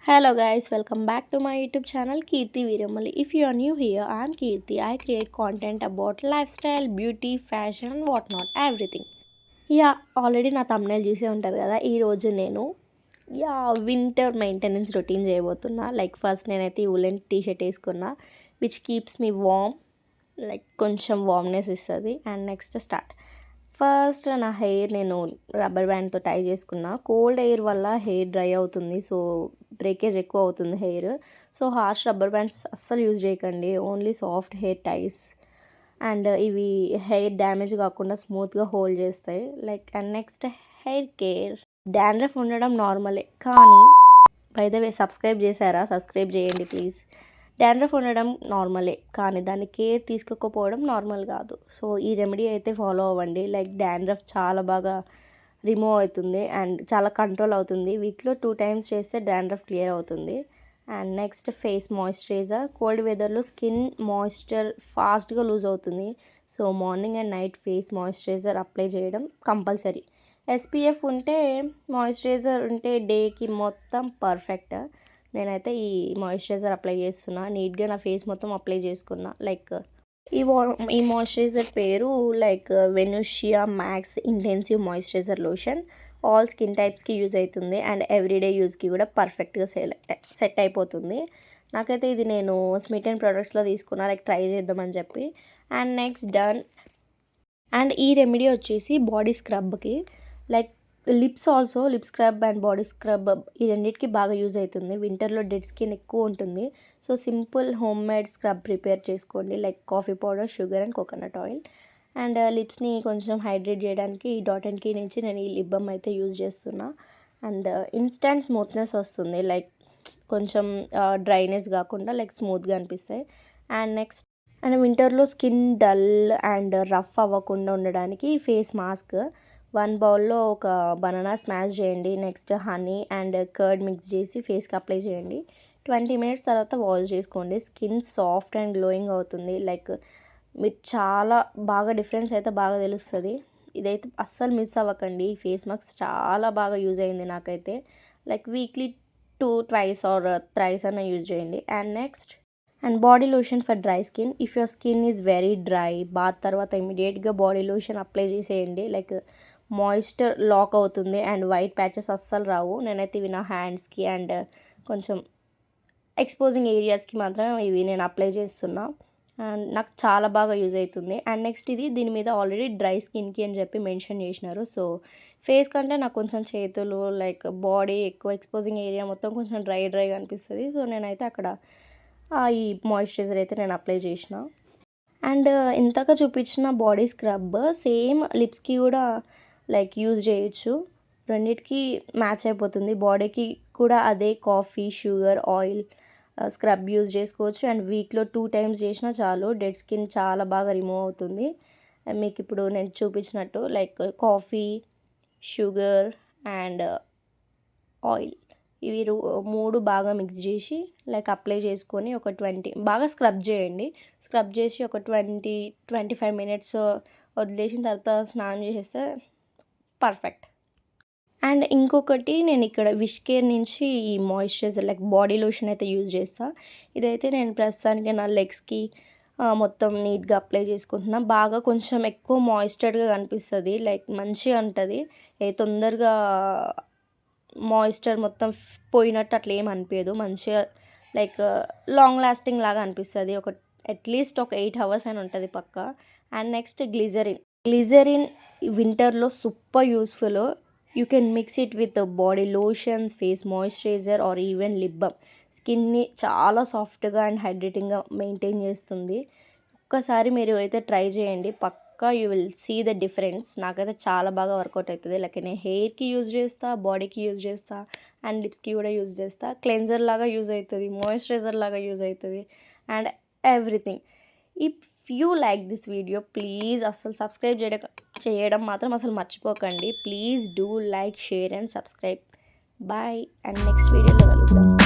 Hello guys, welcome back to my YouTube channel Kirti Viramalli. If you are new here, I am Kirti. I create content about lifestyle, beauty, fashion and whatnot, everything. Already నా thumbnail చూసే ఉంటారు కదా. ఈరోజు నేను winter maintenance routine చేయబోతున్నా. Like first నేనైతే woollen T-shirt వేసుకున్నా which keeps me warm, like కొంచెం వార్మ్నెస్ ఇస్తుంది. And next start. ఫస్ట్ నా హెయిర్ నేను రబ్బర్ బ్యాండ్తో టై చేసుకున్నా. కోల్డ్ ఎయిర్ వల్ల హెయిర్ డ్రై అవుతుంది, సో బ్రేకేజ్ ఎక్కువ అవుతుంది hair. So harsh rubber bands అస్సలు యూజ్ చేయకండి, only soft hair ties. And ఇవి హెయిర్ డ్యామేజ్ కాకుండా స్మూత్గా హోల్డ్ చేస్తాయి. Like and next hair care. Dandruff ఉండడం నార్మలే, కానీ బై ద వే సబ్స్క్రైబ్ చేశారా? సబ్స్క్రైబ్ చేయండి ప్లీజ్. డాండ్రఫ్ ఉండడం నార్మలే, కానీ దాన్ని కేర్ తీసుకోకపోవడం నార్మల్ కాదు. సో ఈ రెమెడీ అయితే ఫాలో అవ్వండి. లైక్ డాండ్రఫ్ చాలా బాగా రిమూవ్ అవుతుంది అండ్ చాలా కంట్రోల్ అవుతుంది. వీక్లో 2 times చేస్తే డాండ్రఫ్ క్లియర్ అవుతుంది. And next face moisturiser. Cold వెదర్లో స్కిన్ మాయిశ్చర్ ఫాస్ట్గా లూజ్ అవుతుంది. So morning and night face moisturiser apply చేయడం కంపల్సరీ. SPF ఉంటే, మాయిశ్చరైజర్ ఉంటే డేకి మొత్తం పర్ఫెక్ట్. నేనైతే ఈ మాయిశ్చరైజర్ అప్లై చేస్తున్నా. నీట్గా నా ఫేస్ మొత్తం అప్లై చేసుకున్నా. లైక్ ఈ మాయిశ్చరైజర్ పేరు like Venusia max intensive moisturiser lotion. All skin టైప్స్కి యూజ్ అవుతుంది అండ్ ఎవ్రీడే యూజ్కి కూడా పర్ఫెక్ట్గా సెట్ అయిపోతుంది. నాకైతే ఇది నేను స్మిట్ అండ్ ప్రొడక్ట్స్లో తీసుకున్నా, లైక్ ట్రై చేద్దామని చెప్పి. And next done. అండ్ ఈ రెమెడీ వచ్చేసి బాడీ స్క్రబ్కి, like lip scrub and body scrub ఈ రెండింటికి బాగా యూజ్ అవుతుంది. వింటర్లో డెడ్ స్కిన్ ఎక్కువ ఉంటుంది. So simple home made scrub prepare చేసుకోండి, like coffee powder, sugar and coconut oil. And లిప్స్ని కొంచెం హైడ్రేట్ చేయడానికి డాట్ అండ్ కీ నుంచి నేను ఈ లిప్ బామ్ అయితే యూజ్ చేస్తున్నా. అండ్ ఇన్స్టంట్ స్మూత్నెస్ వస్తుంది, లైక్ కొంచెం డ్రైనెస్ కాకుండా లైక్ స్మూత్గా అనిపిస్తాయి. అండ్ నెక్స్ట్ వింటర్లో స్కిన్ డల్ అండ్ రఫ్ అవ్వకుండా ఉండడానికి ఫేస్ మాస్క్. 1 బౌల్లో ఒక బనానా స్మాష్ చేయండి. Next honey and curd mix చేసి ఫేస్కి అప్లై చేయండి. 20 minutes తర్వాత వాష్ చేసుకోండి. స్కిన్ సాఫ్ట్ అండ్ గ్లోయింగ్ అవుతుంది. లైక్ మీరు చాలా బాగా డిఫరెన్స్ అయితే బాగా తెలుస్తుంది. ఇదైతే అస్సలు మిస్ అవ్వకండి. ఈ ఫేస్ మాస్క్ చాలా బాగా యూజ్ అయింది నాకైతే. Like weekly 2 twice or thrice అన్న యూజ్ చేయండి. And next body lotion for dry skin. If your skin is very dry, bath తర్వాత ఇమీడియట్గా బాడీ లోషన్ అప్లై చేసేయండి. లైక్ మాయిశ్చర్ లాక్ అవుతుంది అండ్ వైట్ ప్యాచెస్ అస్సలు రావు. నేనైతే ఇవి నా హ్యాండ్స్కి అండ్ కొంచెం ఎక్స్పోజింగ్ ఏరియాస్కి మాత్రం ఇవి నేను అప్లై చేస్తున్నా. అండ్ నాకు చాలా బాగా యూజ్ అవుతుంది. అండ్ నెక్స్ట్ దీని మీద ఆల్రెడీ డ్రై స్కిన్కి అని చెప్పి మెన్షన్ చేసినారు. సో ఫేస్ కంటే నాకు కొంచెం చేతులు, లైక్ బాడీ ఎక్కువ ఎక్స్పోజింగ్ ఏరియా మొత్తం కొంచెం డ్రైగా అనిపిస్తుంది. సో నేనైతే అక్కడ ఈ మాయిశ్చరైజర్ అయితే నేను అప్లై చేసిన. అండ్ ఇంతక చూపించిన బాడీ స్క్రబ్ సేమ్ లిప్స్కి కూడా లైక్ యూజ్ చేయొచ్చు. రెండిటికి మ్యాచ్ అయిపోతుంది. బాడీకి కూడా అదే coffee, sugar, oil scrub use చేసుకోవచ్చు. అండ్ వీక్లో 2 times చేసినా చాలు, డెడ్ స్కిన్ చాలా బాగా రిమూవ్ అవుతుంది. మీకు ఇప్పుడు నేను చూపించినట్టు like coffee, sugar and oil, ఇవి 3 బాగా మిక్స్ చేసి లైక్ అప్లై చేసుకొని ఒక 20 బాగా స్క్రబ్ చేయండి. స్క్రబ్ చేసి ఒక 20-25 minutes వదిలేసిన తర్వాత స్నానం చేసేస్తే పర్ఫెక్ట్. అండ్ ఇంకొకటి, నేను ఇక్కడ విష్ కేర్ నుంచి ఈ మాయిశ్చరైజర్ లైక్ బాడీ లోషన్ అయితే యూజ్ చేస్తాను. ఇదైతే నేను ప్రస్తుతానికి నా లెగ్స్కి మొత్తం నీట్గా అప్లై చేసుకుంటున్నా. బాగా కొంచెం ఎక్కువ మాయిశ్చర్డ్గా కనిపిస్తుంది, లైక్ మంచిగా ఉంటుంది. తొందరగా మాయిశ్చర్ మొత్తం పోయినట్టు అట్లా ఏం అనిపించదు. మంచిగా లైక్ లాంగ్ లాస్టింగ్ లాగా అనిపిస్తుంది. అట్లీస్ట్ ఒక 8 hours అని ఉంటుంది పక్క. అండ్ నెక్స్ట్ గ్లిజరిన్ వింటర్లో super useful. You can mix it with body lotions, face moisturizer or even lip balm. స్కిన్ని చాలా సాఫ్ట్గా అండ్ హైడ్రేటింగ్గా మెయింటైన్ చేస్తుంది. ఒక్కసారి మీరు అయితే ట్రై చేయండి, పక్కా you will see the difference. నాకైతే చాలా బాగా వర్కౌట్ అవుతుంది. లైక్ నేను హెయిర్కి యూజ్ చేస్తా, బాడీకి యూజ్ చేస్తా అండ్ లిప్స్కి కూడా యూజ్ చేస్తా. క్లెన్జర్ లాగా యూజ్ అవుతుంది, మాయిశ్చరైజర్ లాగా యూజ్ అవుతుంది and everything. If you like this video please అస్సలు సబ్స్క్రైబ్ చేయడం మాత్రం అసలు మర్చిపోకండి. Please do like, share and subscribe. Bye and next వీడియోలో కలుద్దాం.